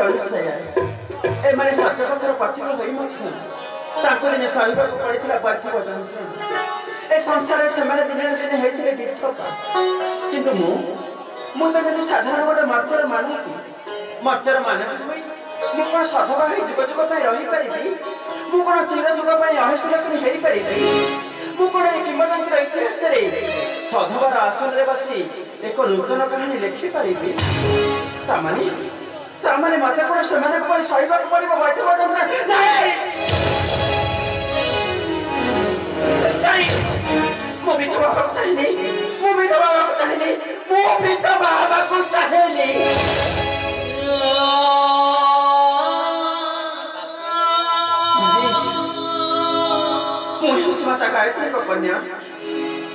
ଅନୁସୟା ଏମାନେ ସତ୍ୟପଥର ପଥିକ ହୋଇ ମଧ୍ୟ ତାଙ୍କୁ ଦିନେ ସହିବାକୁ ପଡ଼ିଥିଲା ପାର୍ଥିବ ଯନ୍ତ୍ରଣା। ଏ ସଂସାରରେ ସେମାନେ ଦିନେ ନା ଦିନେ ହେଇଥିଲେ ବିଧବା। କିନ୍ତୁ ମୁଁ ତ କିନ୍ତୁ ସାଧାରଣ ଗୋଟେ ମର୍ତ୍ତ୍ୟର ମାନବୀ ହୋଇ ମୁଁ କ'ଣ ସଧବା ହୋଇ ଯୁଗ ଯୁଗ ପାଇଁ ରହିପାରିବି? ମୁଁ କ'ଣ ଚିର ଯୁଗ ପାଇଁ ଅହେଶୁଲକ୍ଷଣୀ ହେଇପାରିବି? ମୁଁ କ'ଣ ଏ କିମ୍ବଦନ୍ତୀର ଇତିହାସରେ ସଧବାର ଆସନରେ ବସି ଏକ ନୂତନ କାହାଣୀ ଲେଖିପାରିବି? ତାମାନେ ମତେ କ'ଣ ସେମାନଙ୍କ ପାଇଁ ସହିବାକୁ ପଡ଼ିବ ପାର୍ଥିବ ଯନ୍ତ୍ରଣା? ମୁଁ ବିଧବା ହେବାକୁ ଚାହେଁନି। ମୁଁ ବିଧବା ହେବାକୁ ଚାହେଁନି। ମୁଁ ହେଉଛି ମାତା ଗାୟତ୍ରୀଙ୍କ କନ୍ୟା।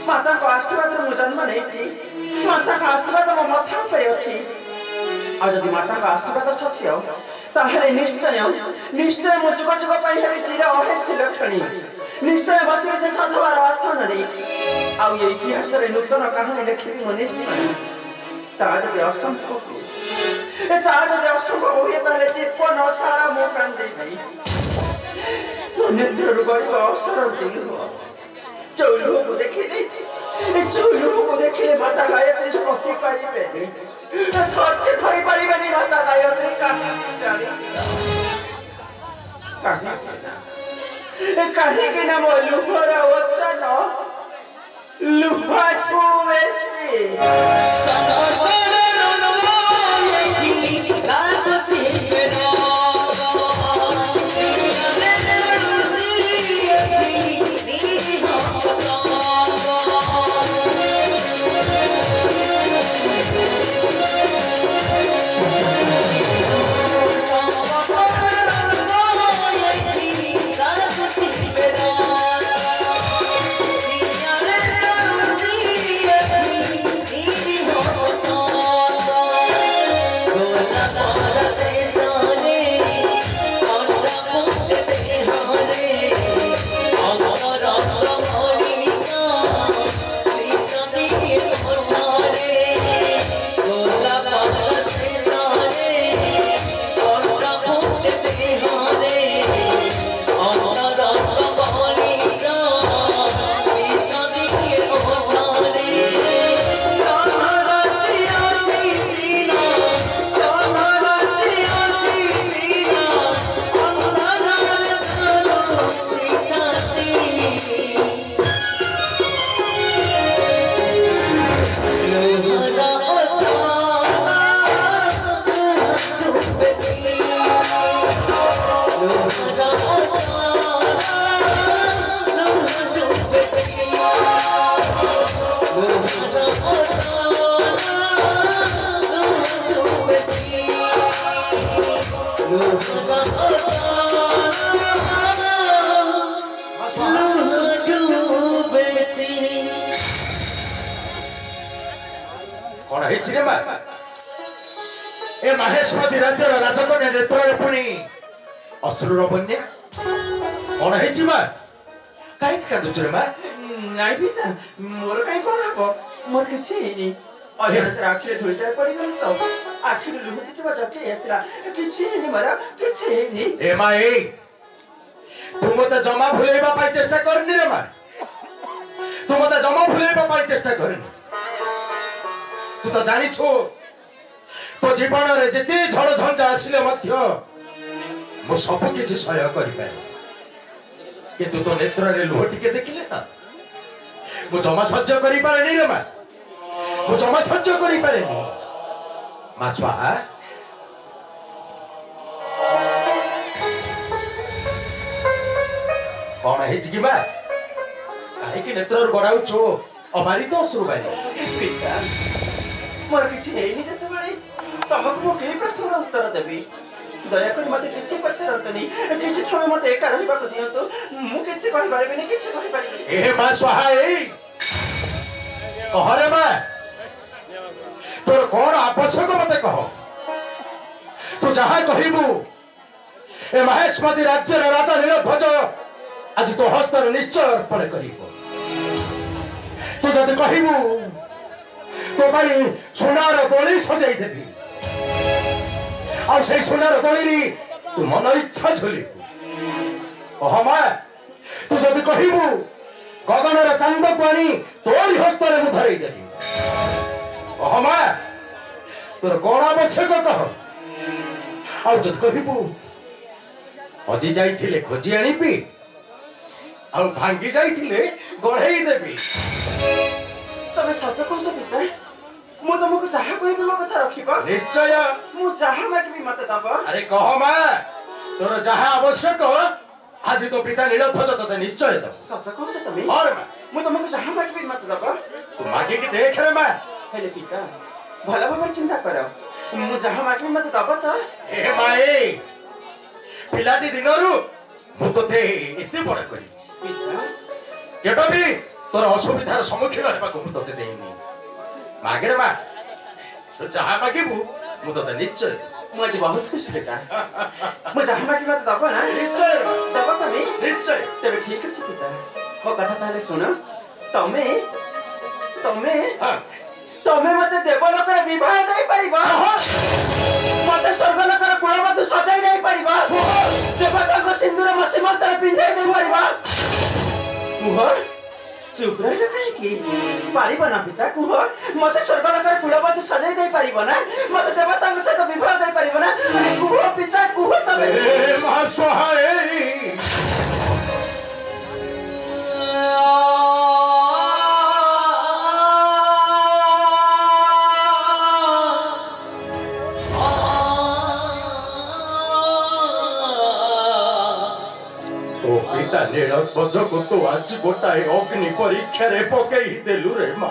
ମାତାଙ୍କ ଆଶୀର୍ବାଦରେ ମୁଁ ଜନ୍ମ ନେଇଛି। ମାତାଙ୍କ ଆଶୀର୍ବାଦ ମୋ ମଥା ଉପରେ ଅଛି। ଆଉ ଯଦି ମାତାଙ୍କ ଆଶୀର୍ବାଦ ସତ୍ୟ ତାହେଲେ ନିଶ୍ଚୟ ମୁଁ ଯୁଗ ଯୁଗ ପାଇଁ ହେବି ଚିର ଅହେଶୁଲକ୍ଷଣୀ। ନିଶ୍ଚୟ ବସିବି ସେ ସଧବାର ଆସନରେ। ଆଉ ଏ ଇତିହାସରେ ନୂତନ କାହାଣୀ ଲେଖିବି ମୁଁ ନିଶ୍ଚୟ। ତାହା ଯଦି ଅସମ୍ଭବ ହୁଏ ତାହେଲେ ଜୀବନ ସାରା ମୁଁ କାନ୍ଦିବି। ମୋ ନେତ୍ରରୁ ଗଡ଼ିବ ଅସରନ୍ତି ଲୁହ। ଯୋଉ ଲୁହକୁ ଦେଖିଲେ ମାତା ଗାୟତ୍ରୀ ସହି ପାରିବେନି। ଧୈର୍ଯ୍ୟ ଧରି ପାରିବେନି ମାତା ଗାୟତ୍ରୀ। କାହିଁକି ନା ମୋ ଲୁହର ଓଜନ ଲୁହାଠୁ ବେଶୀ। कौन है महेशमती राज्यर राजकन्या नेत्र पुणी अश्रुर बन्या कौन है कहीं कांदुचु रे नाई पिता मोर कहीं कौन हम मोर किसी अजनतर आखिरे धूलटा पड़ी गल तो आखिर लुहती तो जके आसला किछि नि मरा किछि नि ए माई तू मते जमा भुलेबा पाई चेष्टा करनी रे माई तू मते जमा भुलेबा पाई चेष्टा करनी तू तो जानि छु तो जीवन रे जति झड़ झंझा आसिले मध्य मो सब किछि सहय करि पाए किंतु तो नेत्र रे लुह टिके देखिले ना मो जमा सह्य करि पारेनी रे माई मो जमा सह्य करि पारेनी मा स्वाहा कौन है कि बा काहे कि नेत्र गड़ाउ छो अबारी तो अश्रु बारी पिता मोर किछि हेनी जते बेले तमक मो के प्रश्नर उत्तर देबी दया कर मते किछि पछरतनी किछि समय मते एका रहिबा को दियंतो मु किछि कहि पारबेनी किछि कहि पारबेनी ए मा स्वाहा ए कहरे मा तोर कोन आवश्यक मते कह तू जहा कहिबू ए महेशमती राज्य रे राजा नीलध्वज आज तो हस्तर निश्चय अर्पण करिबो तू जदि कहिबू तो भाई सोनार दोली सजाई देबी ଆଉ ସେଇ ସୁନାର ଦଳିରେ ତୁ ମନ ଇଚ୍ଛା ଝୁଲି ମା ତୁ ଯଦି କହିବୁ ଗଗନର ଚାନ୍ଦକୁ ଆଣି ତୋରି ହସ୍ତରେ ମୁଁ ଧରେଇ ଦେବି ମା ତୋର କଣ ଆବଶ୍ୟକ କହ ଆଉ ଯଦି କହିବୁ ହଜି ଯାଇଥିଲେ ଖୋଜି ଆଣିବି ଆଉ ଭାଙ୍ଗି ଯାଇଥିଲେ ଗଢେଇ ଦେବି ତମେ ସତ କହୁଛ ପିତା ମୁଁ ତମକୁ ଯାହା କହିବି ମୋ କଥା ରଖିବ ନିଶ୍ଚୟ ମୁଁ ଯାହା ମାଗିବି ମତେ ଦବ ଆରେ କହ ମା ତୋର ଯାହା ଆବଶ୍ୟକ ଆଜି ତୋ ପିତା ନୀଳଧ୍ୱଜ ତତେ ନିଶ୍ଚୟ ଦବ ସତ କହୁଛ ତମେ ହଁ ରେ ମା ମୁଁ ତମକୁ ଯାହା ମାଗିବି ମତେ ଦବ ତୁ ମାଗିକି ଦେଖ ରେ ମା ହେଲେ ପିତା ଭଲ ଭାବରେ ଚିନ୍ତା କର ମୁଁ ଯାହା ମାଗିବି ମତେ ଦବ ତ ଏ ମାଏ ପିଲାଟି ଦିନରୁ ମୁଁ ତୋତେ ଏତେ ବଡ କରିଛି ପିତା କେବେ ବି ତୋର ଅସୁବିଧାର ସମ୍ମୁଖୀନ ହେବାକୁ ମୁଁ ତୋତେ ଦେଇନି ମାଗରେ ମା ତୁ ଯାହା ମାଗିବୁ ମୁଁ ତୋତେ ନିଶ୍ଚୟ ମୁଁ ଆଜି ବହୁତ ଖୁସି ପିତା ମୁଁ ଯାହା ମାଗିବି ମତେ ଦବ ନା ନିଶ୍ଚୟ ଦବ ତମେ ନିଶ୍ଚୟ ତେବେ ଠିକ ଅଛି ପିତା ମୋ କଥା ତାହେଲେ ଶୁଣ ତମେ ତମେ ତମେ ମତେ ଦେବଲୋକରେ ବିବାହ ଦେଇପାରିବ ମତେ ସ୍ୱର୍ଗଲୋକର କୁଳବଧୂ ସଜାଇ ଦେଇପାରିବ ଦେବତାଙ୍କ ସିନ୍ଦୁର ମୋ ସୀମନ୍ତରେ ପିନ୍ଧାଇ ଦେଇପାରିବ କୁହ ଚୁପ ରହିଲ କାହିଁକି ପାରିବ ନା ପିତା କୁହ ମତେ ସ୍ୱର୍ଗଲୋକର କୁଳବଧୂ ସଜାଇ ଦେଇପାରିବ ନା ମତେ ଦେବତାଙ୍କ ସହିତ ବିବାହ ଦେଇପାରିବ ନା କୁହ ପିତା କୁହ ତମେ ନୀଳଧ୍ୱଜକୁ ତୁ ଆଜି ଗୋଟାଏ ଅଗ୍ନି ପରୀକ୍ଷାରେ ପକେଇ ଦେଲୁ ରେ ମା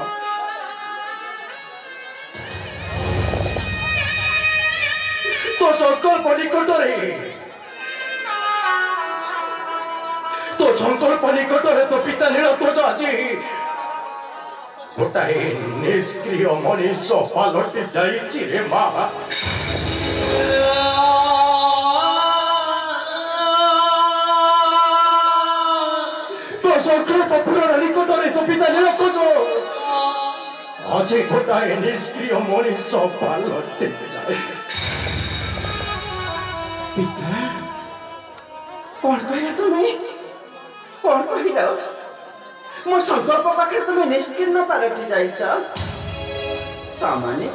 ତୋ ସଂକଳ୍ପ ନିକଟରେ ତୋ ପିତା ନୀଳଧ୍ୱଜ ଆଜି ଗୋଟାଏ ନିଷ୍କ୍ରିୟ ମଣିଷ ପାଲଟି ଯାଇଛି ରେ ମା ସଂକଳ୍ପ ପୂରଣ ନିକଟରେ ତୋ ପିତା ନୀଳଧ୍ୱଜ ଆଜି ଗୋଟାଏ ନିଷ୍କ୍ରିୟ ମଣିଷ ପାଲଟି ଯାଏ ପିତା କଣ କହିଲ ତମେ କଣ କହିଲ ମୋ ସଂକଳ୍ପ ପାଖରେ ତମେ ନିଷ୍କୀର୍ଣ୍ଣ ପାଲଟି ଯାଇଛ ତାମାନେ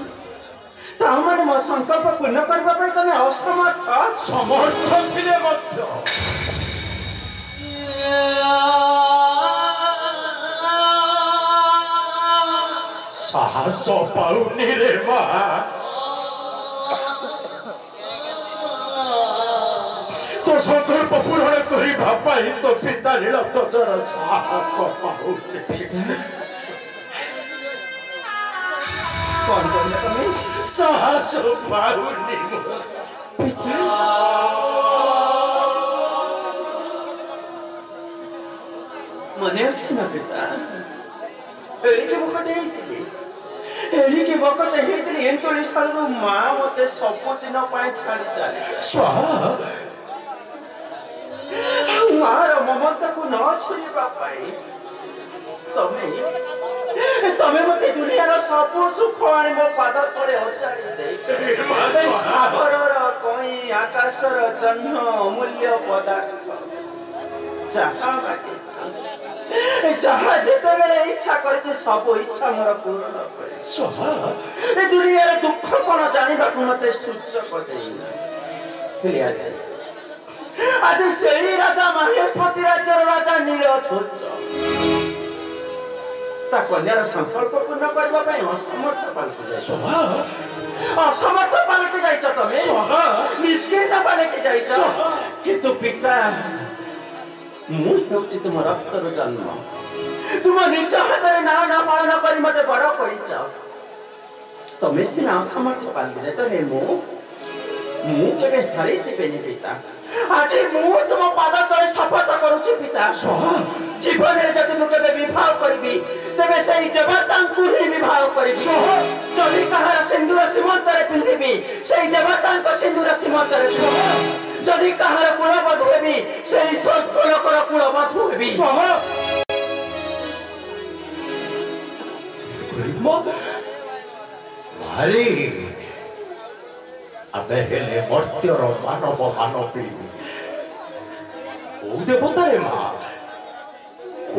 ମୋ ସଂକଳ୍ପ ପୂର୍ଣ୍ଣ କରିବା ପାଇଁ ତମେ ସମର୍ଥ ଥିଲେ ମଧ୍ୟ ସାହସ ପାଉନି ରେ ମା ତୋ ସଂକଳ୍ପ ପୂରଣ କରିବା ପାଇଁ ତୋ ପିତା ନୀଳଧ୍ୱଜର ସାହସ ପାଉନି କଣ କହିଲ ତମେ ସାହସ ପାଉନି ପିତା ମନେ ଅଛି ନା ପିତା ଏଣିକି ବକଟେ ହେଇଥିଲି ଏନ୍ତୁଳି ଶାଳରୁ ମା ମତେ ସବୁଦିନ ପାଇଁ ଛାଡ଼ି ଚାଲେ ଆଉ ମାର ମମତାକୁ ନ ଛୁଇଁବା ପାଇଁ ତମେ ମତେ ଦୁନିଆର ସବୁ ସୁଖ ଆଣି ମୋ ପାଦ ତଳେ ଅଚାଡ଼ି ଦେଇଛ ସାଗରର କଇଁ ଆକାଶର ଜହ୍ନ ଅମୂଲ୍ୟ ପଦାର୍ଥ ଯାହା ମାଗିଛ ଯାହା ଯେତେବେଳେ ଇଚ୍ଛା କରିଛି ସବୁ ଇଚ୍ଛା ମୋର ପୂରଣ କରିଛି ଏ ଦୁନିଆରେ ଦୁଃଖ କଣ ଜାଣିବାକୁ ମତେ ସୁଯୋଗ ଦେଇନା ହେଲେ ଆଜି ସେଇ ରାଜା ମହେଶପତି ରାଜ୍ୟର ରାଜା ନୀଳଧ୍ୱଜ ତା କନ୍ୟାର ସଂକଳ୍ପ ପୂର୍ଣ୍ଣ କରିବା ପାଇଁ ଅସମର୍ଥ ପାଲଟି ଯାଇଛ ତମେ ନିଷ୍କ୍ରିୟ ପାଲଟି ଯାଇଛ କିନ୍ତୁ ପିତା ମୁଁ ହେଉଛି ତୁମ ରକ୍ତର ଜନ୍ମ ତୁମ ନିଜ ହାତରେ ନାଁ ପାଳନ କରି ମତେ ବଡ କରିଛ ତମେ ସିନା ଅସମର୍ଥ ପାଲଟିଲେ ତ ମୁଁ କେବେ ହାରି ଯିବେନି ପିତା ଆଜି ମୁଁ ତୁମ ପାଦ ତଳେ ଶପଥ କରୁଛି ପିତା ଜୀବନରେ ଯଦି ମୁଁ କେବେ ବିବାହ କରିବି ତେବେ ସେଇ ଦେବତାଙ୍କୁ ହିଁ ବିବାହ କରିବି ଯଦି କାହାର ସିନ୍ଦୁର ସୀମନ୍ତରେ ପିନ୍ଧିବି ସେଇ ଦେବତାଙ୍କ ସିନ୍ଦୁର ସୀମନ୍ତରେ ଯଦି କାହାର କୁଳବଧୂ ହେବି ସେଇ ସ୍ୱର୍ଗଲୋକର କୁଳବଧୂ ହେବି आमे हेले मर्त्यर मानव मानवी ओ देवता रे माँ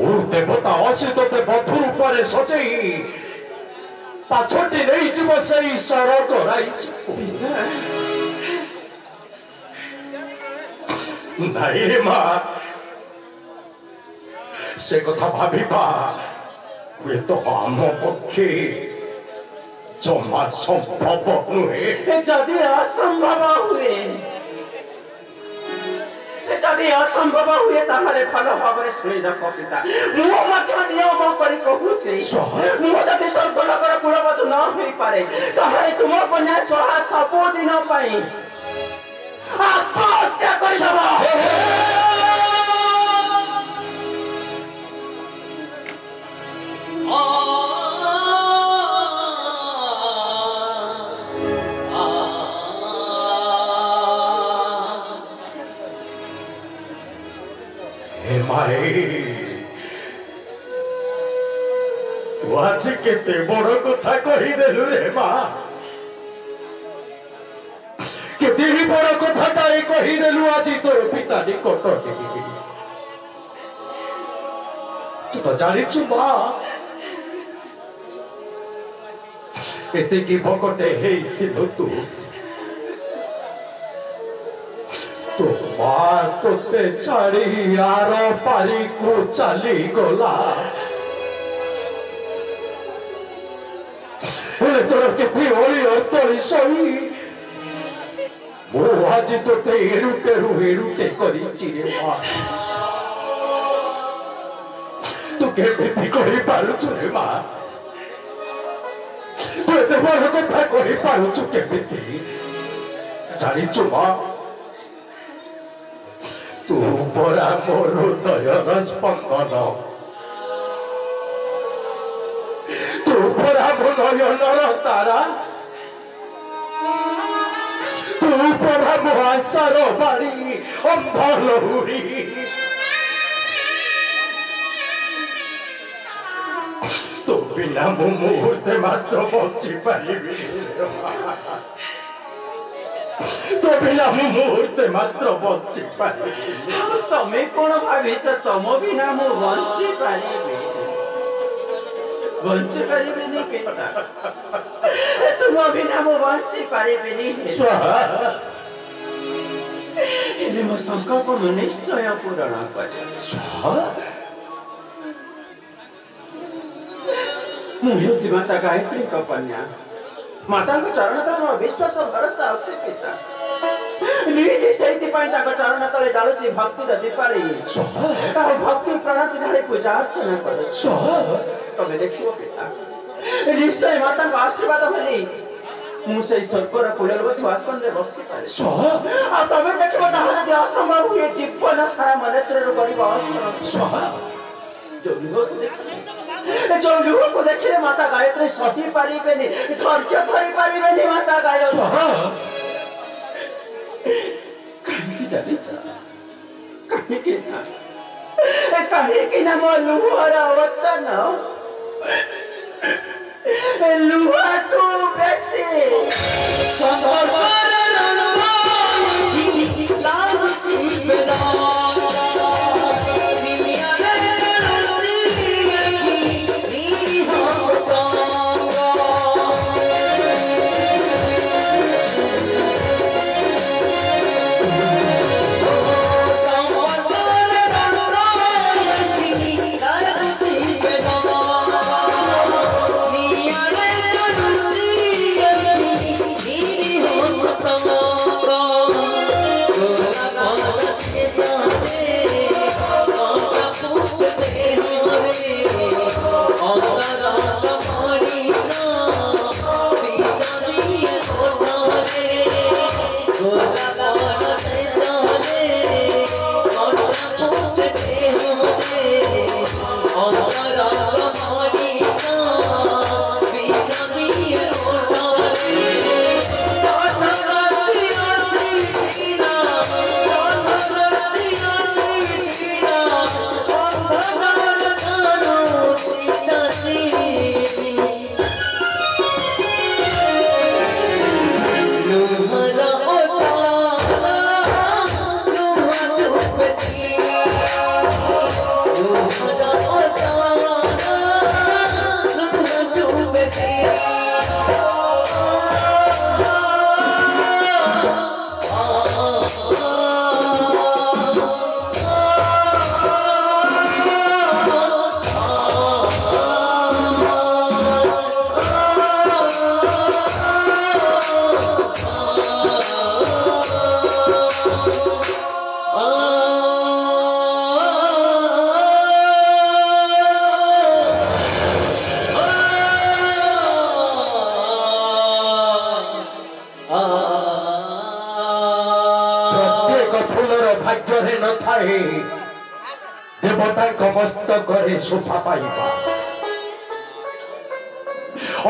ओ देवता असी तोते बधु रूपरे सजेई पाछटी नहीं जीव सही सरक राइच नहीं रे माँ से कथा भाविबा हुए तो आम पक्षे जमा संभव नुहे जदि असंभव हुए जदि असंभव हुए ताहारे फल भाव शुणी रख पिता मु नियम करी कहूची मु जदि स्वर्गलोकर कुलवधु न होई पारे ताहारे तुम कन्या स्वाहा सबु दिन पाई आत्महत्या कर सब तू आज केते बड़ कथा कही देलु रे माँ केते ही बड़ कथा टाई कही देलु आज तोर पिता निकट तू तो जानिछु माँ एते की भकटे हेइथिलु तू तो माँ तोते छाड़ी आर पारी को चली गला तोर केते ओली तोली सही मो आज तोते हेरुटे करी रे माँ तू केमिति कहि पारुछु रे माँ तू एते बड़ कथा कहि पारुछु केमिति जानिछु माँ तू परा मोर हृदय स्पंदन तू परा मो नयनर तारा तू परा मो आशार बाणी अंध लहुरी तो बिना मो मुहूर्ते मात्र बची पारिबी तो बिना मुहूर्ते मात्र बची पारि तमे कोन भाविछ तम बिना मु बंची पारिबेनी पिता तुम बिना मु बंची पारिबेनी हेले मो संकल्प मु निश्चय पूर्ण करे मु हेउछि माता गायत्री को कन्या माता को चरण तले मोर विश्वास भरोसा अछि पिता नीति सहित पाई ताको चरण तले जालुची भक्ति र दीपाली भक्ति प्रणति ढाली पूजा अर्चना करे तमे देखियो पिता निश्चय माता को आशीर्वाद होली मु से स्वर्गर कुलवधु आसन रे बसी पारे आ तमे देखिबो ताहा जदि असंभव हुए जीवन सारा मनेत्र रो गरीब असंभव जो लुह को देखिले माता गायत्री सही पारिबेनी धैर्य धरि पारिबेनी माता गायत्री कहीं जानिछ कहीं ना मो लुहर वचन लुहा तू बेसी संभर लाभ सिबना भाग्य रे न थाए देवता को मस्तक रे शोभा पाइबा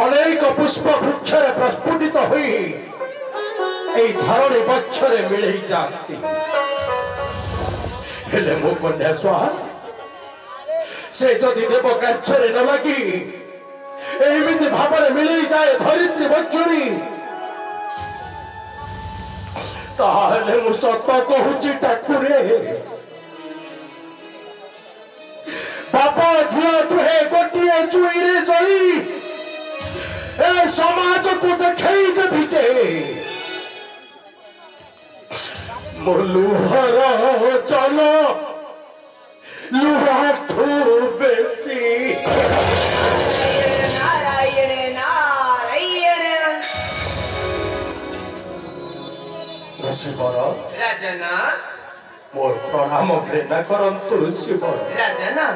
अनेक पुष्प वृक्ष रे प्रस्फुटित होई एई धरणी वृक्ष रे मिले जाती हेले मो कन्या स्वाहा से जदि देव कार्य रे न लगी एमिति भाବରେ मिले जाए धरित्री वक्षरी ताहले मु सत कहूची ठाकुरे बापा झिया दुहे गोटिए चुईरे जली ए समाज को देखई देबी जे मो लुहर चलो लुहा ठू बेसी राजना मोर प्रणाम घृणा करंतु शिव राजना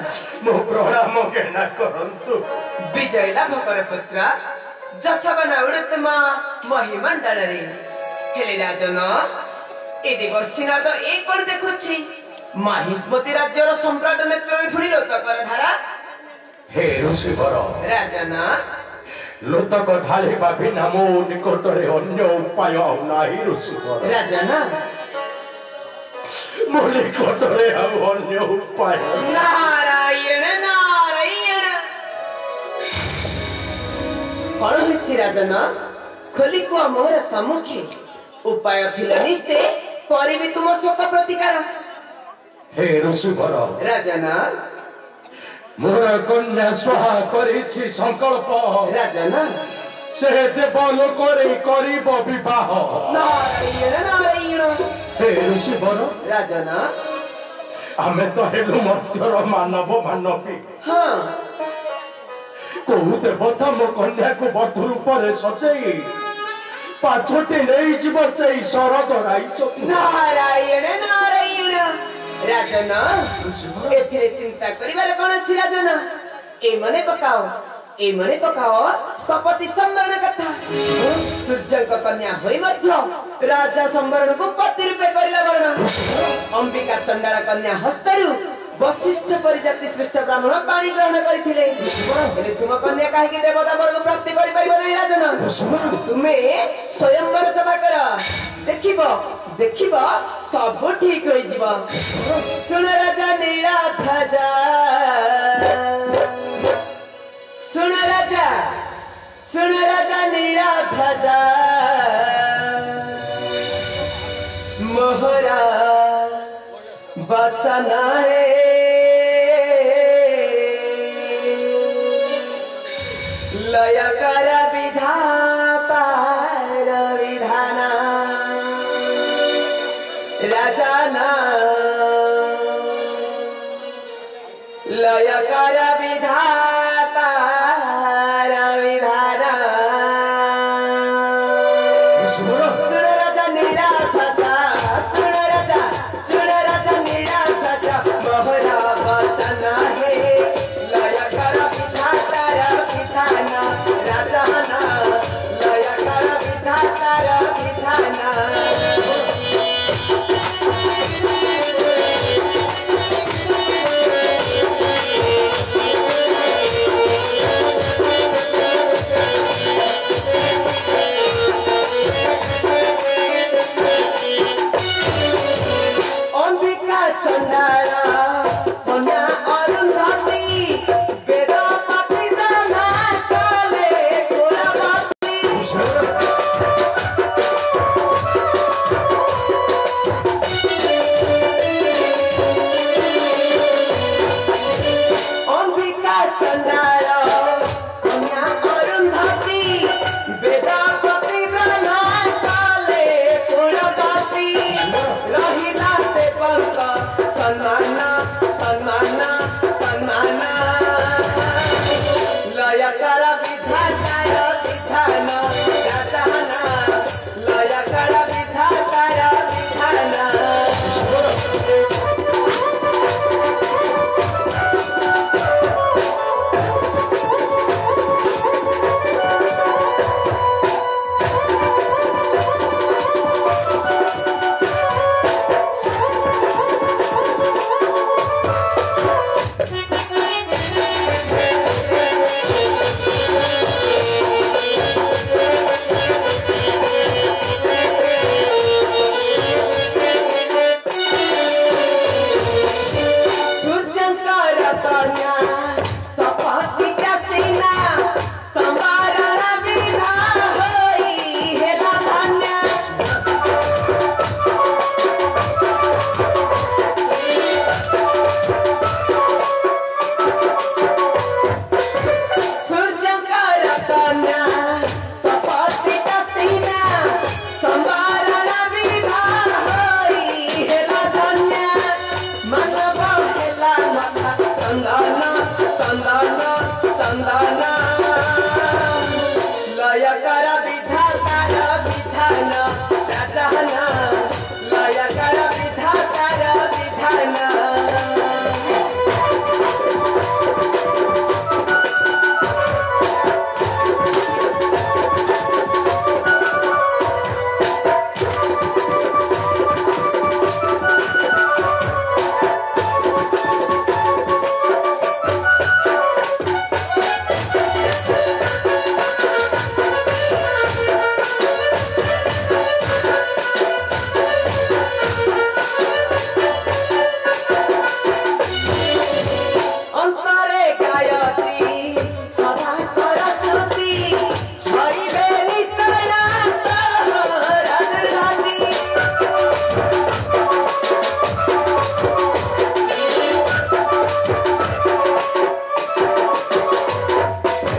मो प्रणाम घृणा करंतु विजय लाभ कर पुत्र जसवन उड़तम महिमंडल रे हेले राजन ए देवर्षिना तो एक कोन देखुछि माहिष्मती राज्यर सम्राट नेत्र फुड़ी लोतकर धारा हे ऋषिवर राजना लोतक ढालिबा बिना मो निकटरे अन्य उपाय नाही ऋषिवर राजना मो निकटरे अन्य उपाय नारायण नारायण कौन होछि राजन खोली को मोर सम्मुखे उपाय थिल निश्चय करिबि तुम शोक प्रतिकार हे ऋषिवर राजना मोर कन्या स्वाहा करिछि संकल्प राजना से देव लोकरे करिब विवाह नारायण नारायण हे ऋषिवर राजना आमे तो हेलु मध्यर मानव मानवी हाँ कहू देवता मो कन्या को बधु रूप सजई पाछोटी नहीं जीव से शरद राइच नारायण नारायण राजन एथिरे चिंता करिबार कोन अछि राजन ए मने पकाओ कपति संवरण कथा सूर्य को कन्या होई मध्य राजा संवरण को पति रूपे करिला वर्ण अंबिका चंडाल कन्या हस्तरु वशिष्ठ परिजाति श्रेष्ठ ब्राह्मण पानी ग्रहण करथिले हेले तुम कन्या काहे कि देवता वर्ग प्राप्ति करि परिबो नै राजन तुमे स्वयंवर सभा कर देखिबो सब ठीक होई जीव सुन राजा नीला ध्वजा सुन राजा नीला ध्वजा मोहरा बचन है लय कर विधाता विधाना राजना लय कर विधाता विधाना सुन राजा नीला ध्वजा सुन राजा नीला ध्वजा मोहरा वचन है लय कर विधाता विधाना राजना लय कर विधाता विधाना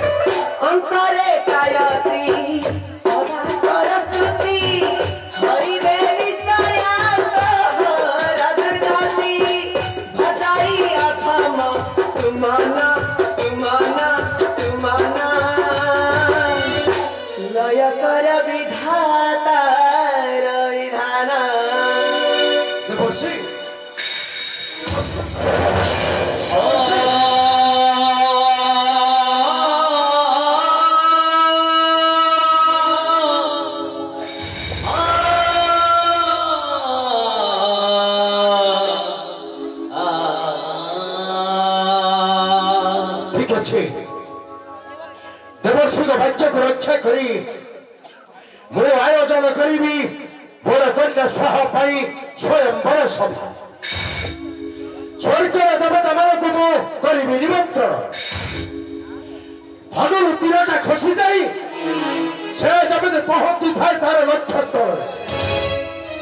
अंतरे गायत्री सदा करस्तुति हरिवे निश्चयात राजगाती भजाई अथम सुमना सुमना सुमना लय कर विधाता विधान देवर्षि ठीक अच्छे देवर्षि वाक्य को रक्षा करी मु आयोजन करी मोर कन्या स्वाह स्वयंवर सभा स्वर्ग देवता मानक मु करी निमंत्रण धनुर तीरटा खसी जाई से जमी पहुंची थाए तार लक्ष्य स्थल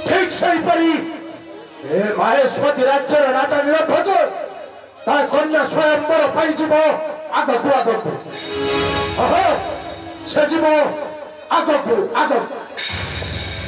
ठीक सहीपरी ए महेशमती राज्य राजा नीलध्वज ता कन्या स्वयंवर पाइजिब आगकु आगकु अहो से जीव आगकु आगकु